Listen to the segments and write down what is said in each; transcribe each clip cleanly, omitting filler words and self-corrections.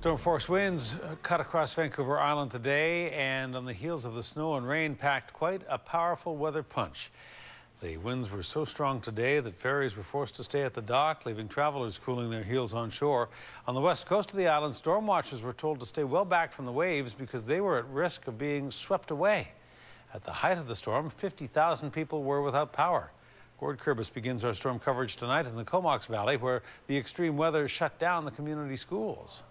Storm force winds cut across Vancouver Island today, and on the heels of the snow and rain packed quite a powerful weather punch. The winds were so strong today that ferries were forced to stay at the dock, leaving travelers cooling their heels on shore. On the west coast of the island, storm watchers were told to stay well back from the waves because they were at risk of being swept away. At the height of the storm, 50,000 people were without power. Gord Kurbis begins our storm coverage tonight in the Comox Valley, where the extreme weather shut down the community schools.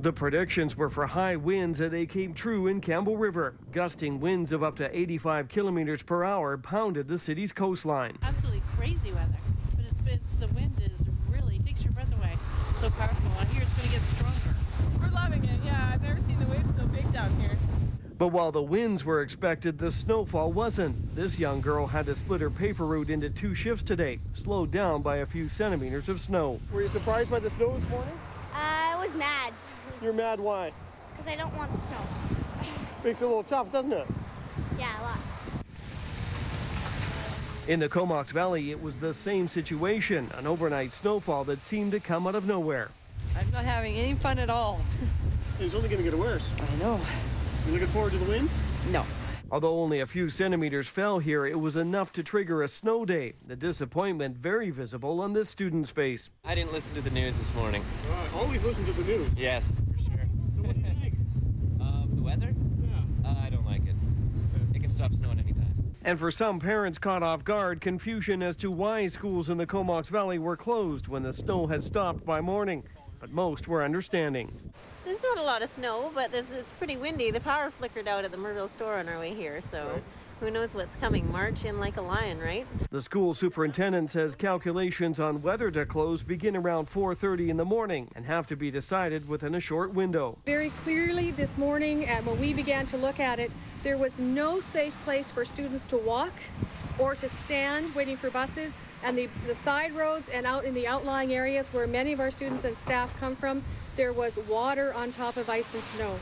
The predictions were for high winds, and they came true in Campbell River. Gusting winds of up to 85 kilometers per hour pounded the city's coastline. Absolutely crazy weather, but it's the wind is really takes your breath away. It's so powerful. I hear it's going to get stronger. We're loving it. Yeah, I've never seen the waves so big down here. But while the winds were expected, the snowfall wasn't. This young girl had to split her paper route into 2 shifts today, slowed down by a few centimeters of snow. Were you surprised by the snow this morning? I was mad. You're mad, why? Because I don't want the snow. Makes it a little tough, doesn't it? Yeah, a lot. In the Comox Valley, it was the same situation, an overnight snowfall that seemed to come out of nowhere. I'm not having any fun at all. It's only going to get worse. I know. You looking forward to the wind? No. Although only a few centimeters fell here, it was enough to trigger a snow day. The disappointment very visible on this student's face. I didn't listen to the news this morning. Always listen to the news. Yes, for sure. So what do you think? Of the weather? Yeah. I don't like it. It can stop snowing anytime. And for some parents caught off guard, confusion as to why schools in the Comox Valley were closed when the snow had stopped by morning. But most were understanding. There's not a lot of snow, but it's pretty windy. The power flickered out at the Merville store on our way here, so who knows what's coming. March in like a lion, right? The school superintendent says calculations on whether to close begin around 4:30 in the morning and have to be decided within a short window. Very clearly this morning, and when we began to look at it, there was no safe place for students to walk or to stand waiting for buses. And the side roads and out in the outlying areas where many of our students and staff come from, there was water on top of ice and snow.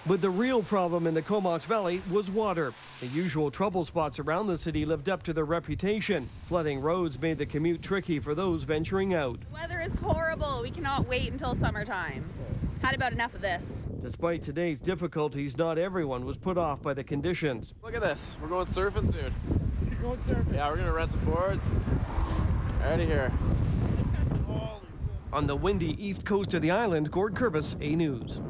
But the real problem in the Comox Valley was water. The usual trouble spots around the city lived up to their reputation. Flooding roads made the commute tricky for those venturing out. Weather is horrible. We cannot wait until summertime. Had about enough of this. Despite today's difficulties, not everyone was put off by the conditions. Look at this. We're going surfing soon. You're going surfing? Yeah, we're going to rent some boards. Out of here. On the windy east coast of the island, Gord Kurbis, A News.